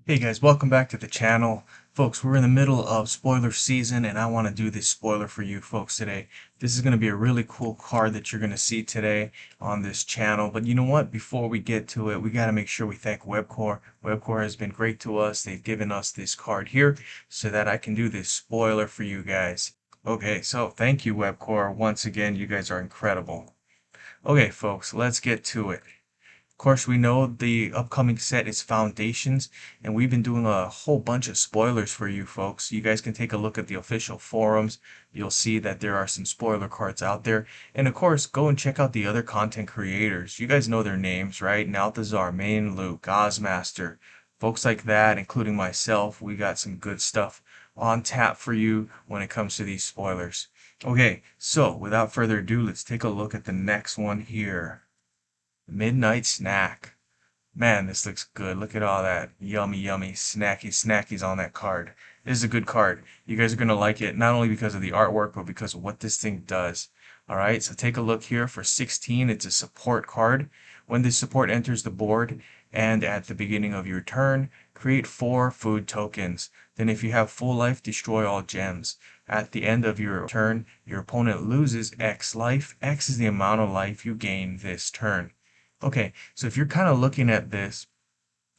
Hey guys, welcome back to the channel. Folks, we're in the middle of spoiler season and I want to do this spoiler for you folks today. This is going to be a really cool card that you're going to see today on this channel. But you know what? Before we get to it, we got to make sure we thank Webcore. Webcore has been great to us. They've given us this card here so that I can do this spoiler for you guys. Okay, so thank you Webcore. Once again, you guys are incredible. Okay, folks, let's get to it. Of course, we know the upcoming set is Foundations, and we've been doing a whole bunch of spoilers for you folks. You guys can take a look at the official forums. You'll see that there are some spoiler cards out there. And of course, go and check out the other content creators. You guys know their names, right? Nalthazar, Main Luke, Ozmaster, folks like that, including myself. We got some good stuff on tap for you when it comes to these spoilers. Okay, so without further ado, let's take a look at the next one here. Midnight Snack. Man, this looks good. Look at all that yummy, yummy snackies on that card. This is a good card. You guys are going to like it, not only because of the artwork, but because of what this thing does. Alright, so take a look here. For 16, it's a support card. When this support enters the board, and at the beginning of your turn, create 4 food tokens. Then if you have full life, destroy all gems. At the end of your turn, your opponent loses X life. X is the amount of life you gain this turn. Okay, so if you're kind of looking at this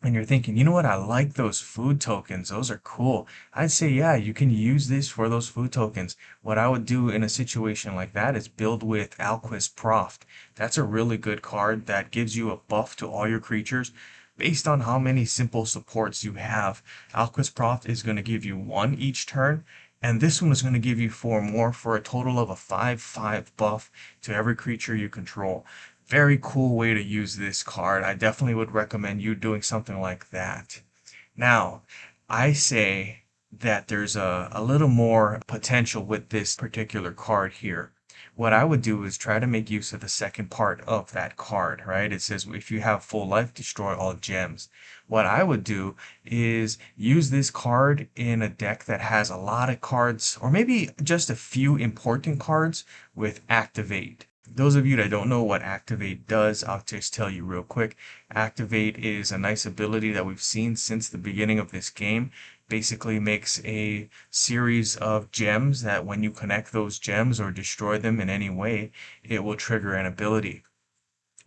and you're thinking, you know what, I like those food tokens, those are cool. I'd say, yeah, you can use this for those food tokens. What I would do in a situation like that is build with Alquist Proft. That's a really good card that gives you a buff to all your creatures. Based on how many simple supports you have, Alquist Proft is going to give you 1 each turn, and this one is going to give you 4 more for a total of a 5/5 buff to every creature you control. Very cool way to use this card. I definitely would recommend you doing something like that. Now, I say that there's a little more potential with this particular card here. What I would do is try to make use of the second part of that card, right? It says if you have full life, destroy all gems. What I would do is use this card in a deck that has a lot of cards, or maybe just a few important cards with Activate. Those of you that don't know what Activate does, I'll just tell you real quick. Activate is a nice ability that we've seen since the beginning of this game. Basically makes a series of gems that when you connect those gems or destroy them in any way, it will trigger an ability.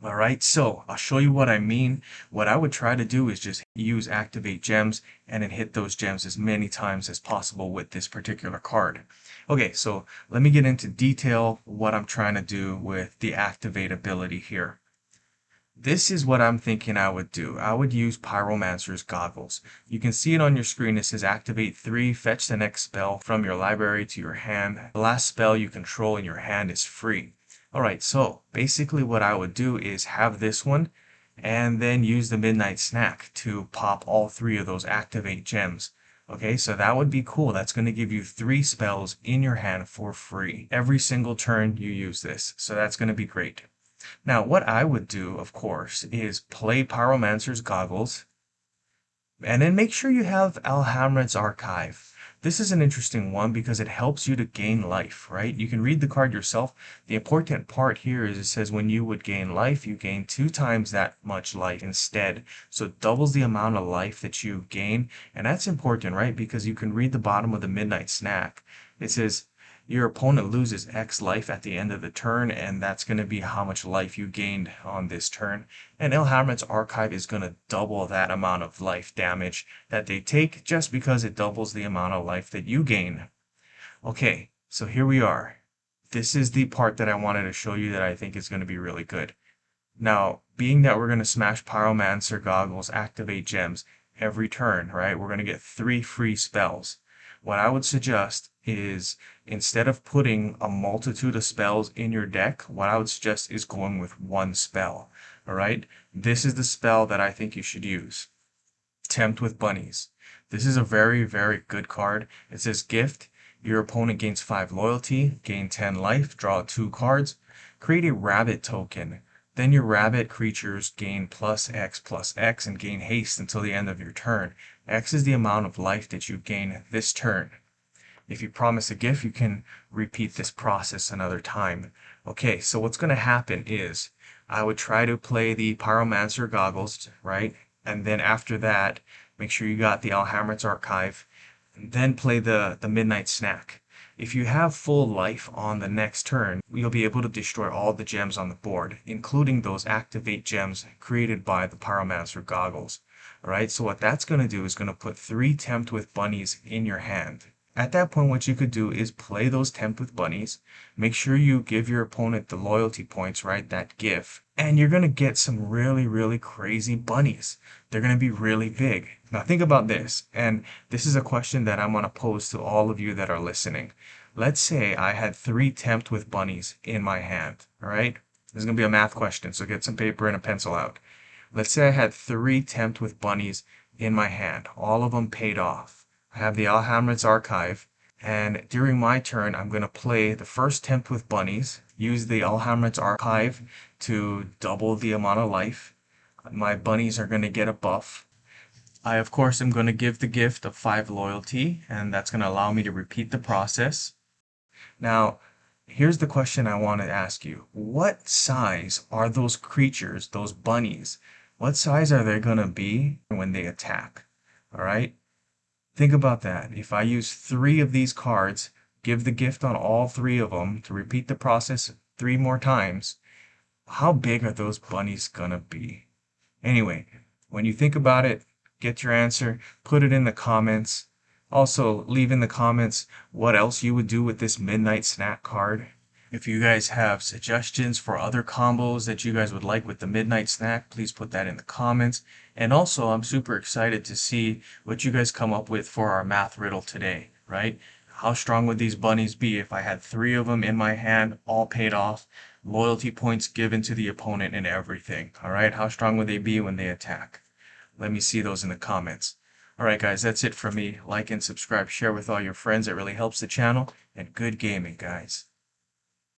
Alright, so I'll show you what I mean. What I would try to do is just use Activate Gems and then hit those gems as many times as possible with this particular card. Okay, so let me get into detail what I'm trying to do with the Activate ability here. This is what I'm thinking I would do. I would use Pyromancer's Goggles. You can see it on your screen. It says activate 3, fetch the next spell from your library to your hand. The last spell you control in your hand is free. Alright, so basically what I would do is have this one and then use the Midnight Snack to pop all 3 of those activate gems. Okay, so that would be cool. That's going to give you 3 spells in your hand for free every single turn you use this. So that's going to be great. Now, what I would do, of course, is play Pyromancer's Goggles, and then make sure you have Alhamret's Archive. This is an interesting one because it helps you to gain life, right? You can read the card yourself. The important part here is it says when you would gain life, you gain 2 times that much life instead. So it doubles the amount of life that you gain. And that's important, right? Because you can read the bottom of the Midnight Snack. It says your opponent loses X life at the end of the turn, and that's going to be how much life you gained on this turn. And Ilhamret's Archive is going to double that amount of life damage that they take just because it doubles the amount of life that you gain. Okay, so here we are. This is the part that I wanted to show you that I think is going to be really good. Now, being that we're going to smash Pyromancer Goggles, activate gems every turn, right? We're going to get 3 free spells. What I would suggest is instead of putting a multitude of spells in your deck, what I would suggest is going with 1 spell. Alright? This is the spell that I think you should use. Tempt with Bunnies. This is a very, very good card. It says gift. Your opponent gains 5 loyalty, gain 10 life, draw 2 cards. Create a rabbit token. Then your rabbit creatures gain +X and gain haste until the end of your turn. X is the amount of life that you gain this turn. If you promise a gift, you can repeat this process another time. Okay, so what's going to happen is I would try to play the Pyromancer Goggles, right? And then after that, make sure you got the Alhammer's Archive, and then play the Midnight Snack. If you have full life on the next turn, you'll be able to destroy all the gems on the board, including those activate gems created by the Pyromancer goggles. Alright, so what that's going to do is going to put 3 Tempt with Bunnies in your hand. At that point, what you could do is play those Tempt with Bunnies. Make sure you give your opponent the loyalty points, right? That GIF. And you're going to get some really, really crazy bunnies. They're going to be really big. Now think about this, and this is a question that I'm going to pose to all of you that are listening. Let's say I had 3 Tempt with Bunnies in my hand, all right? This is going to be a math question, so get some paper and a pencil out. Let's say I had 3 Tempt with Bunnies in my hand. All of them paid off. I have the Alhammer's Archive, and during my turn, I'm going to play the first Tempt with Bunnies, use the Alhammer's Archive to double the amount of life. My bunnies are going to get a buff. I, of course, am going to give the gift of 5 loyalty, and that's going to allow me to repeat the process. Now, here's the question I want to ask you. What size are those creatures, those bunnies? What size are they going to be when they attack? All right? Think about that. If I use 3 of these cards, give the gift on all 3 of them to repeat the process 3 more times, how big are those bunnies gonna be? Anyway, when you think about it, get your answer, put it in the comments. Also, leave in the comments what else you would do with this Midnight Snack card. If you guys have suggestions for other combos that you guys would like with the Midnight Snack, please put that in the comments. And also, I'm super excited to see what you guys come up with for our math riddle today, right? How strong would these bunnies be if I had 3 of them in my hand, all paid off, loyalty points given to the opponent and everything, all right? How strong would they be when they attack? Let me see those in the comments. All right, guys, that's it from me. Like and subscribe, share with all your friends. It really helps the channel. And good gaming, guys.